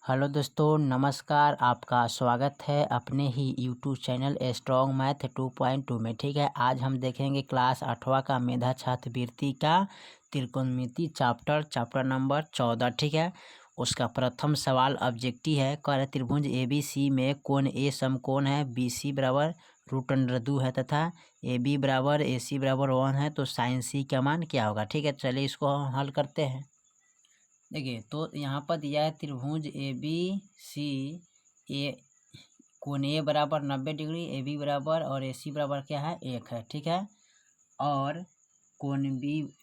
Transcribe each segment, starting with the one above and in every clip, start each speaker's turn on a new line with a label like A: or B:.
A: Hello दोस्तों, नमस्कार। आपका स्वागत है अपने ही यूट्यूब चैनल स्ट्रॉन्ग मैथ 2.2 में। ठीक है, आज हम देखेंगे क्लास 8वां का मेधा छात्रवृत्ति का त्रिकोणमिति चैप्टर नंबर 14। ठीक है, उसका प्रथम सवाल ऑब्जेक्टिव है। कह रहे त्रिभुज ABC में कोण ए समकोण है, BC बराबर √2 है तथा AB बराबर AC बराबर 1 है, तो साइन C का मान क्या होगा। ठीक है, चलिए इसको हम हल करते हैं। देखिए, तो यहाँ पर दिया है त्रिभुज ABC ए कोण ए बराबर 90 डिग्री, AB बराबर और AC बराबर क्या है 1 है। ठीक है, और कोण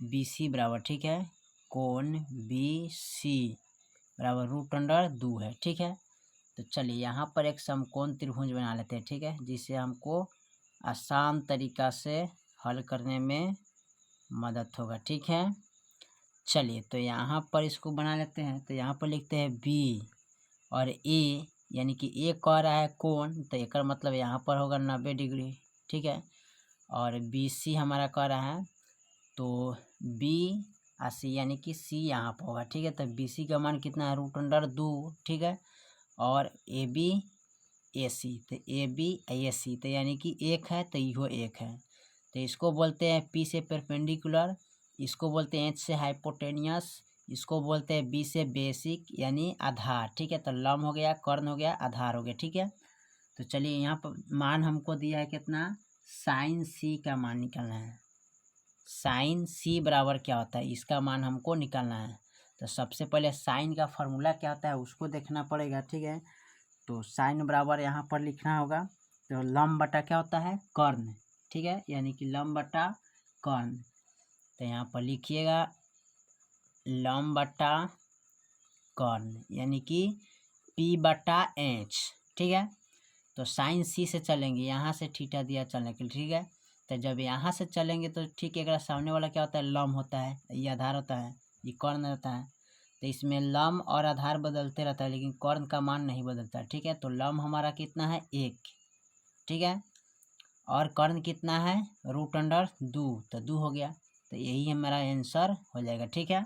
A: BC बराबर, ठीक है, कोण BC बराबर √2 है। ठीक है, तो चलिए यहाँ पर एक समकोण त्रिभुज बना लेते हैं। ठीक है, जिससे हमको आसान तरीका से हल करने में मदद होगा। ठीक है, चलिए तो यहाँ पर इसको बना लेते हैं। तो यहाँ पर लिखते हैं B और A, यानी कि A कह रहा है कोण, तो एक मतलब यहाँ पर होगा 90 डिग्री। ठीक है, और BC हमारा कह रहा है, तो B और C यानी कि C यहाँ पर होगा। ठीक है, तो BC का मान कितना है √2। ठीक है, और AB AC, तो AB AC तो यानी कि 1 है, तो यो 1 है। तो इसको बोलते हैं P से परपेंडिकुलर, इसको बोलते हैं H से हाइपोटेनियस, इसको बोलते हैं B से बेसिक यानी आधार। ठीक है, तो लंब हो गया, कर्ण हो गया, आधार हो गया। ठीक है, तो चलिए यहाँ पर मान हमको दिया है कितना, साइन C का मान निकालना है। साइन C बराबर क्या होता है, इसका मान हमको निकालना है। तो सबसे पहले साइन का फॉर्मूला क्या होता है उसको देखना पड़ेगा। ठीक है, तो साइन बराबर यहाँ पर लिखना होगा, तो लंब बटा क्या होता है कर्ण। ठीक है, यानी कि लंब बटा कर्ण। तो यहाँ पर लिखिएगा लंब बटा कर्ण यानी कि P/H। ठीक है, तो साइन C से चलेंगे, यहाँ से थीटा दिया चलने के लिए। ठीक है, तो जब यहाँ से चलेंगे तो ठीक है, सामने वाला क्या होता है लंब होता है, ये आधार होता है, ये कर्ण रहता है। तो इसमें लंब और आधार बदलते रहता है, लेकिन कर्ण का मान नहीं बदलता है। ठीक है, तो लंब हमारा कितना है 1। ठीक है, और कर्ण कितना है √2, तो 2 हो गया। तो यही हमारा आंसर हो जाएगा। ठीक है,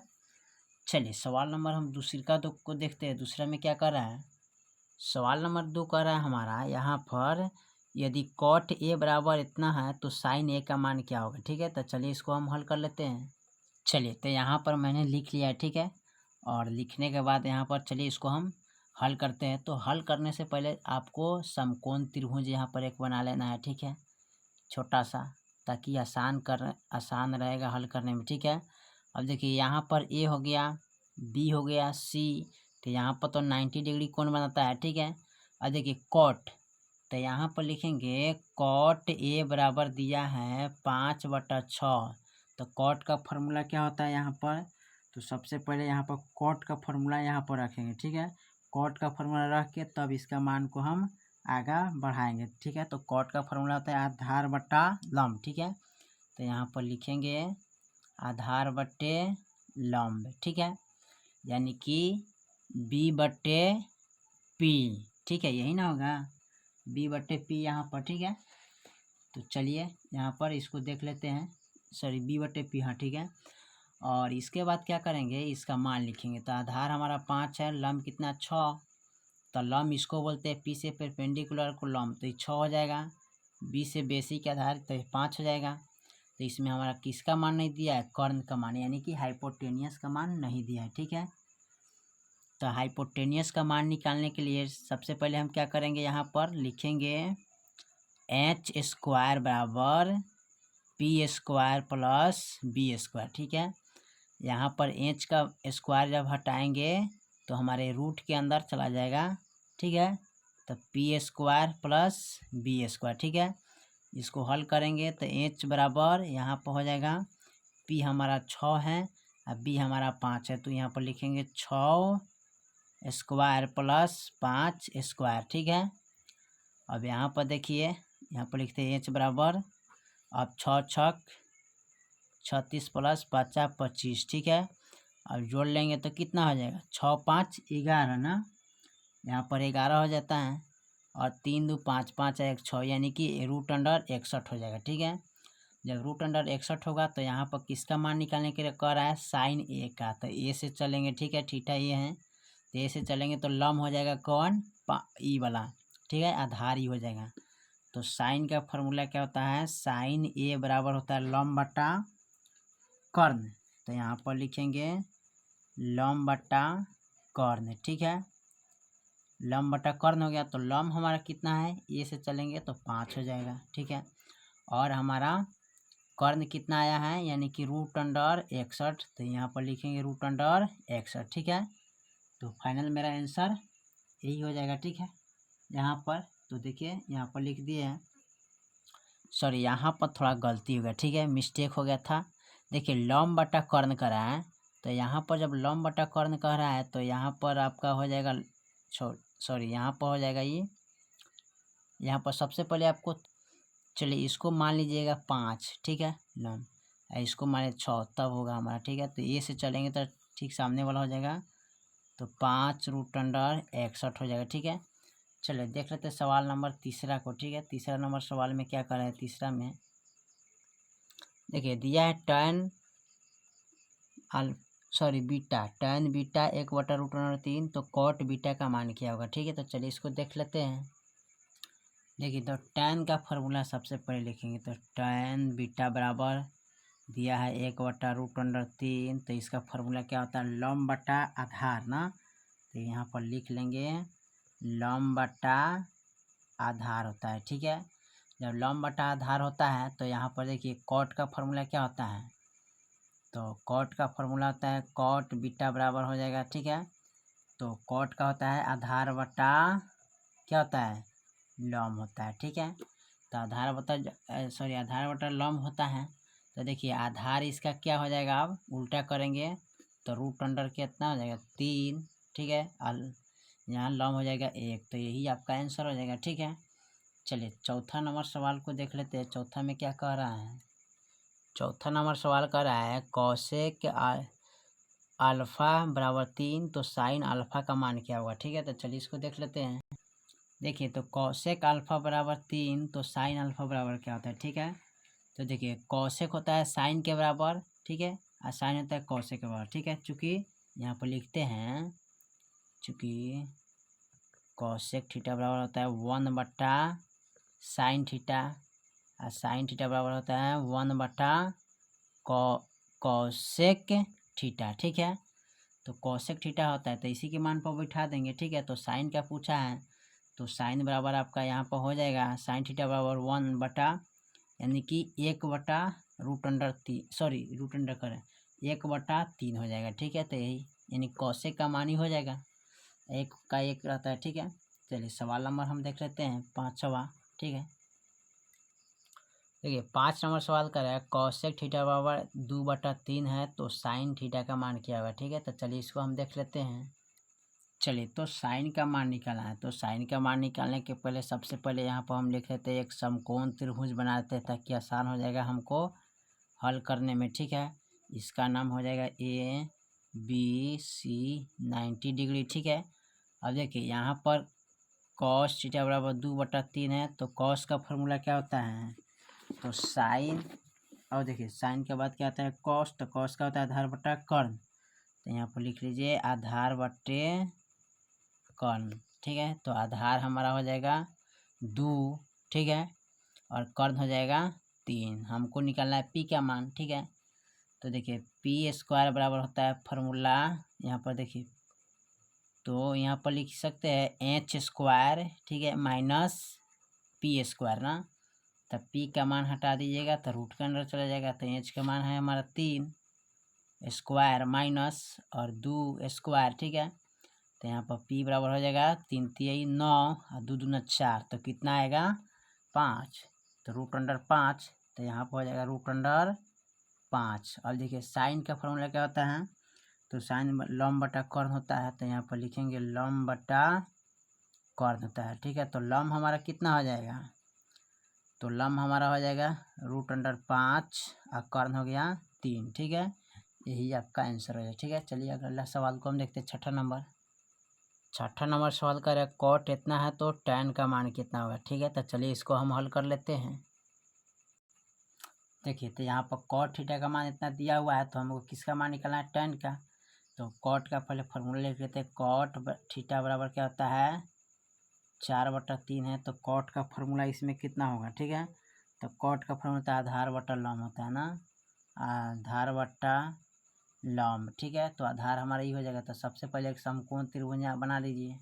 A: चलिए सवाल नंबर हम दूसरा को देखते हैं। दूसरा में क्या कर रहा है, सवाल नंबर 2 कर रहा है हमारा यहाँ पर, यदि कॉट A बराबर इतना है तो साइन A का मान क्या होगा। ठीक है, तो चलिए इसको हम हल कर लेते हैं। चलिए, तो यहाँ पर मैंने लिख लिया है। ठीक है, और लिखने के बाद यहाँ पर चलिए इसको हम हल करते हैं। तो हल करने से पहले आपको समकोण त्रिभुज यहाँ पर एक बना लेना है। ठीक है, छोटा सा, ताकि आसान रहेगा हल करने में। ठीक है, अब देखिए यहाँ पर A हो गया, B हो गया, C, तो यहाँ पर तो 90 डिग्री कोण बनाता है। ठीक है, अब देखिए कॉट, तो यहाँ पर लिखेंगे कॉट A बराबर दिया है 5/6। तो कॉट का फॉर्मूला क्या होता है यहाँ पर, तो सबसे पहले यहाँ पर कॉट का फॉर्मूला यहाँ पर रखेंगे। ठीक है, कॉट का फॉर्मूला रख के तब इसका मान को हम आगे बढ़ाएंगे। ठीक है, तो कॉट का फॉर्मूला होता है आधार बटा लंब। ठीक है, तो यहाँ पर लिखेंगे आधार बटे लंब। ठीक है, यानी कि B/P। ठीक है, यही ना होगा B/P यहाँ पर। ठीक है, तो चलिए यहाँ पर इसको देख लेते हैं, सॉरी B/P, हाँ ठीक है। और इसके बाद क्या करेंगे, इसका मान लिखेंगे। तो आधार हमारा 5 है, लंब कितना 6, तो लंब इसको बोलते हैं P से परपेंडिकुलर को लंब, तो ये 6 हो जाएगा। B से बेसिक के आधार तो 5 हो जाएगा। तो इसमें हमारा किसका मान नहीं दिया है, कर्ण का मान, यानी कि हाइपोटेनियस का मान नहीं दिया है। ठीक है, तो हाइपोटेनियस का मान निकालने के लिए सबसे पहले हम क्या करेंगे, यहाँ पर लिखेंगे H² बराबर P² प्लस B²। ठीक है, यहाँ पर H का स्क्वायर जब हटाएंगे तो हमारे रूट के अंदर चला जाएगा। ठीक है, तो P² प्लस B²। ठीक है, इसको हल करेंगे तो H बराबर यहाँ पर हो जाएगा, P हमारा 6 है और B हमारा 5 है, तो यहाँ पर लिखेंगे 6² प्लस 5²। ठीक है, अब यहाँ पर देखिए, यहाँ पर लिखते हैं H बराबर, अब 6×6 36 प्लस 5 25। ठीक है, अब जोड़ लेंगे तो कितना हो जाएगा, 6×5 11 ना, यहाँ पर 11 हो जाता है, और 3×2 5 5 1 6, यानी कि √61 हो जाएगा। ठीक है, जब √61 होगा तो यहाँ पर किसका मान निकालने के लिए कह रहा है, साइन A का, तो A से चलेंगे। ठीक है, थीटा ये है, तो ए से चलेंगे तो लम्ब हो जाएगा कौन, ई वाला, ठीक है, आधार ई हो जाएगा। तो साइन का फॉर्मूला क्या होता है, साइन ए बराबर होता है लम्ब बटा कर्ण। तो यहाँ पर लिखेंगे लम्ब बटा कर्ण, ठीक है, लम्ब बटा कर्ण हो गया। तो लम्ब हमारा कितना है, ए से चलेंगे तो 5 हो जाएगा, ठीक है। और हमारा कर्ण कितना आया है, यानी कि √61, तो यहाँ पर लिखेंगे √61, ठीक है। तो फाइनल मेरा आंसर यही हो जाएगा, ठीक है। यहाँ पर तो देखिए यहाँ पर लिख दिए हैं, सॉरी यहाँ पर थोड़ा गलती हो गया, ठीक है, मिस्टेक हो गया था। देखिए लम्ब बटा कर्ण कर रहा है, तो यहाँ पर जब लम्ब बटा कर्ण कह रहा है तो यहाँ पर आपका हो जाएगा, सॉरी यहाँ पर हो जाएगा ये, यहाँ पर सबसे पहले आपको, चलिए इसको मान लीजिएगा 5, ठीक है, लम्ब, इसको मान 6, तब होगा हमारा, ठीक है। तो ए से चलेंगे तो ठीक सामने वाला हो जाएगा, तो 5√61 हो जाएगा, ठीक है। चलिए देख लेते हैं सवाल नंबर तीसरा को, ठीक है। तीसरा नंबर सवाल में क्या कर रहा है, तीसरा में देखिए दिया है बीटा, tan बीटा 1/√3, तो cot बीटा का मान क्या होगा, ठीक है। तो चलिए इसको देख लेते हैं। देखिए तो tan का फॉर्मूला सबसे पहले लिखेंगे, तो tan बीटा बराबर दिया है 1/√3, तो इसका फॉर्मूला क्या होता है, लम्ब बटा आधार ना, तो यहाँ पर लिख लेंगे लम्ब बटा आधार होता है, ठीक है। जब लम्ब बटा आधार होता है तो यहाँ पर देखिए कॉट का फॉर्मूला क्या होता है, तो कॉट का फॉर्मूला होता है कॉट बीटा बराबर हो जाएगा, ठीक है। तो कॉट का होता है आधार बटा क्या होता है, लम्ब होता है, ठीक है। तो आधार बटा लम्ब होता है। तो देखिए आधार इसका क्या हो जाएगा, अब उल्टा करेंगे तो √अंडर कितना हो जाएगा 3, ठीक है, यहाँ लम्ब हो जाएगा 1, तो यही आपका आंसर हो जाएगा, ठीक है। चलिए चौथा नंबर सवाल को देख लेते हैं। चौथा में क्या कह रहा है, चौथा नंबर सवाल कह रहा है कौशेक अल्फा बराबर 3, तो साइन अल्फा का मान क्या होगा, ठीक है। तो चलिए इसको देख लेते हैं। देखिए तो कौशेक अल्फा बराबर 3, तो साइन अल्फा बराबर क्या होता है, ठीक है। तो देखिए कौशेक होता है साइन के बराबर, ठीक है, और साइन होता है कौशेक के बराबर, ठीक है। चूँकि यहाँ पर लिखते हैं, चूँकि कौशेक थीटा बराबर होता है 1/साइन थीटा, और साइन थीटा बराबर होता है 1/कौशेक थीटा, ठीक है। तो कौशेक थीटा होता है तो इसी के मान पर बैठा देंगे, ठीक है। तो साइन का पूछा है, तो साइन बराबर आपका यहाँ पर हो जाएगा साइन थीटा बराबर 1 यानी कि 1/√3, सॉरी √अंडर करें 1/3 हो जाएगा, ठीक है। तो यही यानी कौशेक का मान ही हो जाएगा, 1 का 1 रहता है, ठीक है। चलिए सवाल नंबर हम देख लेते हैं 5वां, ठीक है। देखिए 5 नंबर सवाल कर रहा है कौशेक थीटा बराबर 2/3 है, तो साइन थीटा का मान क्या होगा, ठीक है। तो चलिए इसको हम देख लेते हैं। चलिए तो साइन का मान निकालना है, तो साइन का मान निकालने के पहले सबसे पहले यहाँ पर हम लिख लेते हैं एक समकोण त्रिभुज बनाते हैं, ताकि आसान हो जाएगा हमको हल करने में, ठीक है। इसका नाम हो जाएगा ABC 90 डिग्री, ठीक है। अब देखिए यहाँ पर कॉस थीटा बराबर 2/3 है, तो कॉस का फॉर्मूला क्या होता है, तो साइन, और देखिए साइन के बाद क्या आता है कॉस, तो कॉस का होता है आधार बटा कर्ण, तो यहाँ पर लिख लीजिए आधार बटे कर्ण, ठीक है। तो आधार हमारा हो जाएगा 2, ठीक है, और कर्ण हो जाएगा 3। हमको निकालना है पी का मान, ठीक है। तो देखिए p² बराबर होता है फॉर्मूला, यहाँ पर देखिए, तो यहाँ पर लिख सकते हैं h², ठीक है, माइनस p² ना, तब p का मान हटा दीजिएगा तो रूट के अंदर चला जाएगा, तो h का मान है हमारा 3² माइनस और 2², ठीक है। तो यहाँ पर p बराबर हो जाएगा 3 × 9 और 2 × 4, तो कितना आएगा 5, तो √5, तो यहाँ पर हो जाएगा √5। और देखिए साइन का फॉर्मूला क्या होता है, तो साइन लम्ब बटा कर्ण होता है, तो यहाँ पर लिखेंगे लम्ब बटा कर्ण होता है, ठीक है। तो लम्ब हमारा कितना हो जाएगा, तो लम्ब हमारा हो जाएगा √5 और कर्ण हो गया 3, ठीक है। यही आपका आंसर हो जाएगा, ठीक है। चलिए अगला सवाल को हम देखते हैं। छठा नंबर सवाल कर रहे हैं कॉट इतना है तो tan का मान कितना होगा, ठीक है। तो चलिए इसको हम हल कर लेते हैं। देखिए तो यहाँ पर कॉट थीटा का मान इतना दिया हुआ है, तो हमको किसका मान निकालना है, tan का। तो कॉट का पहले फार्मूला लिख लेते हैं। कॉट थीटा बराबर क्या होता है 4/3 है। तो कॉट का फार्मूला इसमें कितना होगा, ठीक है। तो कॉट का फार्मूला होता है आधार बटा लॉम होता है ना, आधार बटा लॉम, ठीक है। तो आधार हमारा ये हो जाएगा। तो सबसे पहले एक समकोण त्रिभुज बना लीजिए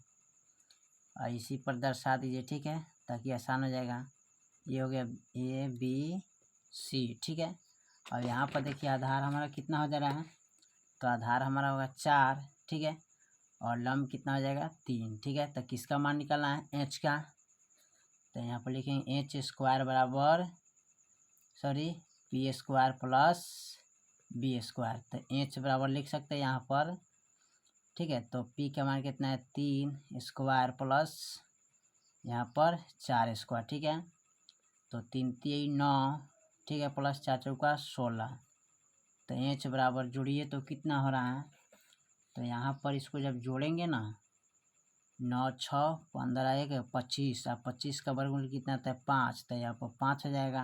A: और इसी पर दर्शा दीजिए, ठीक है, ताकि आसान हो जाएगा। ये हो गया ABC, ठीक है। और यहाँ पर देखिए आधार हमारा कितना हो जा रहा है, तो आधार हमारा होगा 4, ठीक है, और लंब कितना हो जाएगा 3, ठीक है। तो किसका मान निकालना है, h का। तो यहाँ पर लिखेंगे h² बराबर p² प्लस b²। तो h बराबर लिख सकते हैं यहाँ पर, ठीक है। तो p का मान कितना है 3² प्लस यहाँ पर 4², ठीक है। तो 3 3 9, ठीक है, प्लस 4 चौका 16। तो h बराबर जोड़िए तो कितना हो रहा है, तो यहाँ पर इसको जब जोड़ेंगे ना 9 6 15 1 25, अब 25 का वर्गमूल कितना आता है 5, तो यहाँ पर 5 हो जाएगा।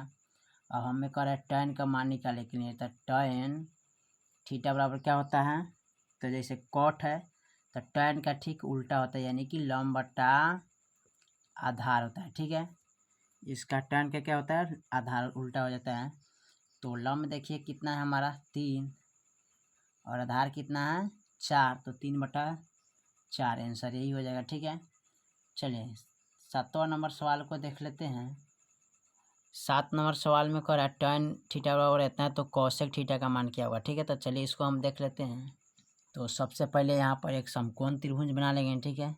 A: अब हमें कह रहा है tan का मान निकालने के लिए, तो tan थीटा बराबर क्या होता है, तो जैसे कॉट है तो tan का ठीक उल्टा होता है, यानी कि लंब बटा आधार होता है, ठीक है। इसका tan का क्या होता है, आधार उल्टा हो जाता है। तो लंब देखिए कितना है हमारा 3 और आधार कितना है 4, तो 3/4 आंसर यही हो जाएगा, ठीक है। चलिए 7वां नंबर सवाल को देख लेते हैं। 7 नंबर सवाल में कह रहा है tan थीटा बराबर रहता है तो cosec थीटा का मान क्या होगा, ठीक है। तो चलिए इसको हम देख लेते हैं। तो सबसे पहले यहाँ पर एक समकोण त्रिभुज बना लेंगे, ठीक है।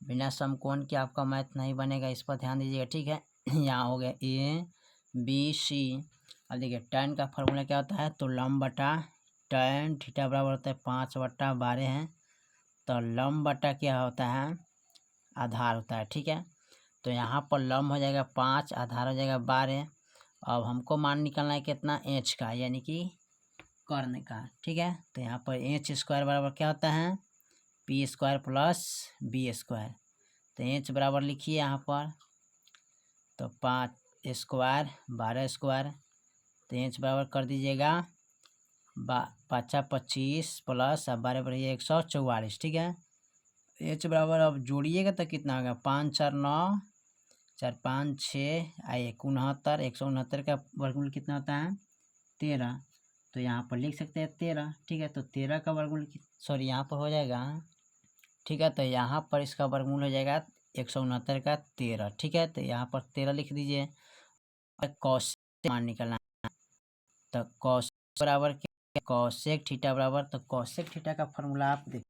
A: बिना समकोण के आपका मैथ नहीं बनेगा, इस पर ध्यान दीजिएगा, ठीक है। यहाँ हो गया ABC। अब देखिए tan का फार्मूला क्या होता है, तो लंब बटा tan थीटा बराबर होता है 5/12 है। तो लंब बटा क्या होता है, आधार होता है, ठीक है। तो यहाँ पर लंब हो जाएगा 5, आधार हो जाएगा 12। अब हमको मान निकालना है कितना, h का, यानी कि कर्ण का, ठीक है। तो यहाँ पर h² बराबर क्या होता है p² प्लस b²। तो h बराबर लिखिए यहाँ पर, तो 5² 12²। तो h बराबर कर दीजिएगा 5 25 प्लस 12 बढ़िए 144, ठीक है। h बराबर अब जोड़िएगा तो कितना होगा 5 4 9 4 5 6 1 69, 169 का वर्गमूल कितना होता है 13। तो यहाँ पर लिख सकते हैं 13, ठीक है। तो 13 का वर्गमूल यहाँ पर हो जाएगा, ठीक है। तो यहाँ पर इसका वर्गमूल हो जाएगा 169 का 13, ठीक है। तो यहाँ पर 13 लिख दीजिए। कॉसेक मान निकलना है, तो कॉसेक बराबर क्या, कॉसेक थीटा बराबर, तो कॉसेक थीटा का फॉर्मूला आप देख,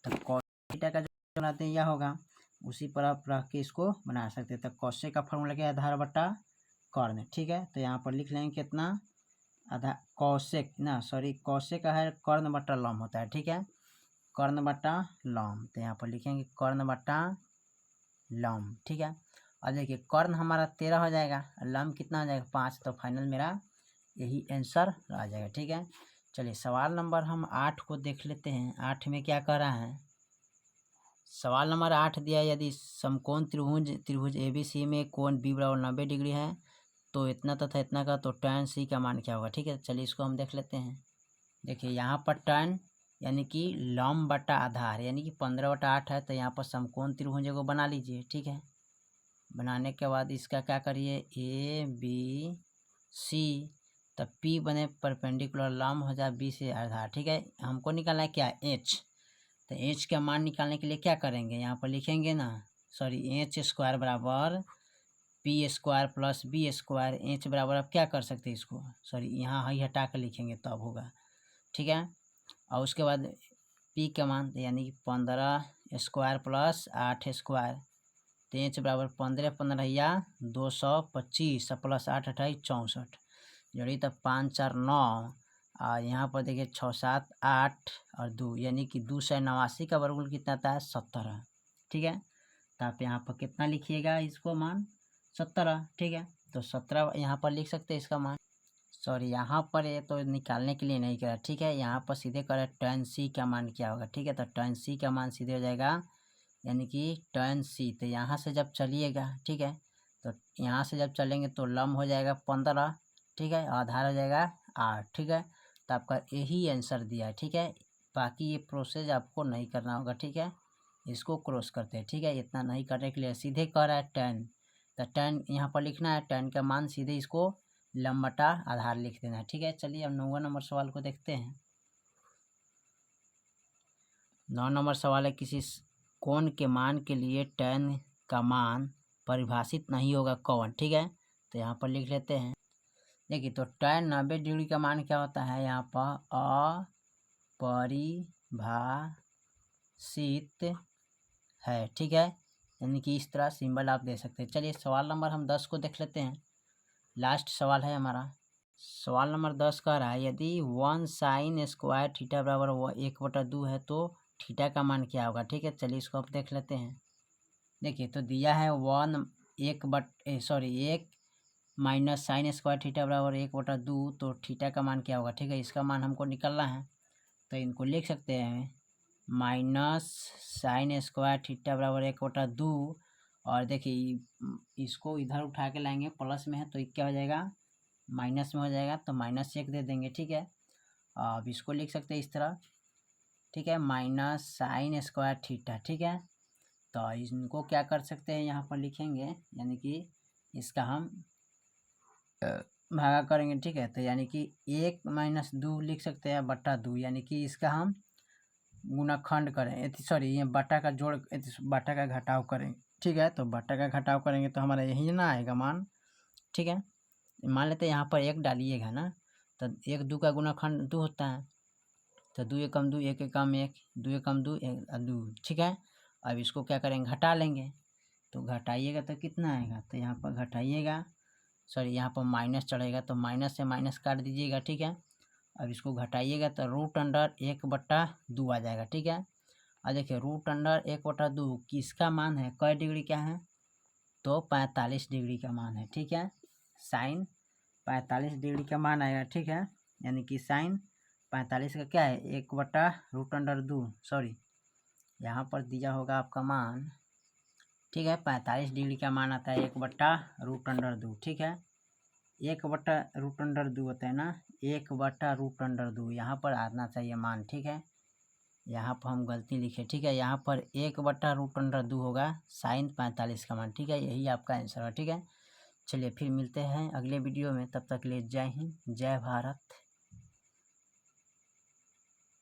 A: तो कॉसेक थीटा का जो बनाते हैं यह होगा, उसी पर आप रख के इसको बना सकते हैं। तो कॉसेक का फॉर्मूला क्या है, आधार बटा कर्ण, ठीक है। तो यहाँ पर लिख लेंगे कितना, आधा कॉसेक ना कॉसेक का है कर्ण बटा लंब होता है, ठीक है, कर्ण बटा लंब। तो यहाँ पर लिखेंगे कर्ण बटा लंब, ठीक है। और देखिए कर्ण हमारा 13 हो जाएगा, लंब कितना हो जाएगा 5, तो फाइनल मेरा यही आंसर आ जाएगा, ठीक है। चलिए सवाल नंबर हम 8 को देख लेते हैं। 8 में क्या कह रहा है, सवाल नंबर 8 दिया, यदि समकोण त्रिभुज ABC में कोण B बराबर 90 डिग्री है तो इतना तथा इतना का, तो tan C का मान क्या होगा, ठीक है। चलिए इसको हम देख लेते हैं। देखिए यहाँ पर tan यानी कि लंब बटा आधार, यानी कि 15/8 है। तो यहाँ पर समकोण त्रिभुज को बना लीजिए, ठीक है। बनाने के बाद इसका क्या करिए ABC, तब P बने परपेंडिकुलर, लंब हो जाए B से आधार, ठीक है। हमको निकालना है क्या h, तो h का मान निकालने के लिए क्या करेंगे, यहाँ पर लिखेंगे ना h² बराबर p² प्लस b²। h बराबर अब क्या कर सकते हैं इसको, यहाँ ही हटा कर लिखेंगे तब होगा, ठीक है। और उसके बाद p का मान यानी कि 15² प्लस 8²। तो h बराबर 15 15 या 225 प्लस 8 28 64, जोड़ी तब 5 4 9, और यहाँ पर देखिए 6 7 8 और 2, यानी कि 289 का वर्गमूल कितना आता है 17, ठीक है। तो आप यहाँ पर कितना लिखिएगा, इसको मान 17, ठीक है। तो 17 यहाँ पर लिख सकते हैं इसका मान, यहाँ पर ये तो निकालने के लिए नहीं करा, ठीक है। यहाँ पर सीधे करें tan C का मान क्या होगा, ठीक है। तो tan C का मान सीधे हो जाएगा, यानी कि tan C, तो यहाँ से जब चलिएगा, ठीक है, तो यहाँ से जब चलेंगे तो लंब हो जाएगा 15, ठीक है, आधार हो जाएगा 8, ठीक है। तो आपका यही आंसर दिया है, ठीक है। बाकी ये प्रोसेस आपको नहीं करना होगा, ठीक है। इसको क्रॉस करते हैं, ठीक है। इतना नहीं करने के लिए सीधे कह रहा है 10, तो 10 यहाँ पर लिखना है। 10 का मान सीधे इसको लंबटा आधार लिख देना है, ठीक है। चलिए अब 9वां नंबर सवाल को देखते हैं। 9 नंबर सवाल है, किसी कोण के मान के लिए tan का मान परिभाषित नहीं होगा कौन, ठीक है। तो यहाँ पर लिख लेते हैं। देखिए तो tan 90 डिग्री का मान क्या होता है, यहाँ पर अपरिभाषित है, ठीक है। यानी कि इस तरह सिंबल आप दे सकते हैं। चलिए सवाल नंबर हम 10 को देख लेते हैं। लास्ट सवाल है हमारा। सवाल नंबर 10 कह रहा है, यदि 1 sin स्क्वायर थीटा बराबर 1/2 है तो थीटा का मान क्या होगा, ठीक है। चलिए इसको अब देख लेते हैं। देखिए तो दिया है 1 माइनस साइन स्क्वायर थीटा बराबर 1/2, तो थीटा का मान क्या होगा, ठीक है। इसका मान हमको निकालना है, तो इनको लिख सकते हैं माइनस साइन स्क्वायर थीटा बराबर 1/2। और देखिए इसको इधर उठा के लाएंगे, प्लस में है तो क्या हो जाएगा, माइनस में हो जाएगा, तो -1 दे देंगे, ठीक है। अब इसको लिख सकते हैं इस तरह, ठीक है, माइनस साइन स्क्वायर थीटा, ठीक है। तो इनको क्या कर सकते हैं, यहाँ पर लिखेंगे, यानी कि इसका हम भागा करेंगे, ठीक है। तो यानी कि 1 - 2 लिख सकते हैं बट्टा 2, यानी कि इसका हम गुणाखंड करें, सॉरी ये बट्टा का जोड़, बट्टा का घटाव करेंगे, ठीक है। तो बट्टा का घटाव करेंगे तो हमारा यही ना आएगा मान, ठीक है। मान लेते हैं यहाँ पर 1 डालिएगा ना, तो 1 2 का गुणाखंड 2 होता है, तो 2 एकम 2, 1 एकम 1, 2 एकम 2, 2, ठीक है। अब इसको क्या करेंगे, घटा लेंगे, तो घटाइएगा तो कितना आएगा, तो यहाँ पर घटाइएगा, सॉरी यहाँ पर माइनस चढ़ेगा, तो माइनस से माइनस काट दीजिएगा, ठीक है। अब इसको घटाइएगा तो √1/2 आ जाएगा, ठीक है। अब देखिए √1/2 किसका मान है, कै डिग्री का है, तो 45 डिग्री का मान है, ठीक है। साइन 45 डिग्री का मान आएगा, ठीक है। यानी कि साइन 45 का क्या है, 1/√2, सॉरी यहाँ पर दिया होगा आपका मान, ठीक है। 45 डिग्री का मान आता है 1/√2, ठीक है। 1/√2 होता है ना, 1/√2 यहाँ पर आना चाहिए मान, ठीक है। यहाँ पर हम गलती लिखे, ठीक है। यहाँ पर 1/√2 होगा साइन 45 का मान, ठीक है। यही आपका आंसर है, ठीक है। चलिए फिर मिलते हैं अगले वीडियो में, तब तक के लिए जय हिंद, जय भारत।